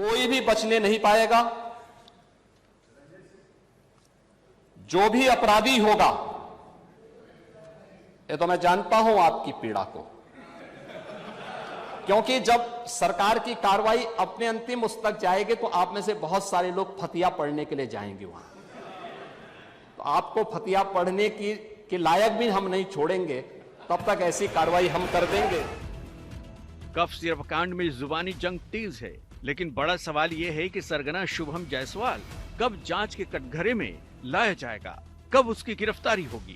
कोई भी बचने नहीं पाएगा। जो भी अपराधी होगा, ये तो मैं जानता हूं आपकी पीड़ा को, क्योंकि जब सरकार की कार्रवाई अपने अंतिम उस तक जाएगी तो आप में से बहुत सारे लोग फतिया पढ़ने के लिए जाएंगे वहां। तो आपको फतिया पढ़ने के लायक भी हम नहीं छोड़ेंगे, तब तक ऐसी कार्रवाई हम कर देंगे। कफ सिरप कांड में जुबानी जंग तेज है, लेकिन बड़ा सवाल यह है कि सरगना शुभम जायसवाल कब जांच के कटघरे में लाया जाएगा, कब उसकी गिरफ्तारी होगी।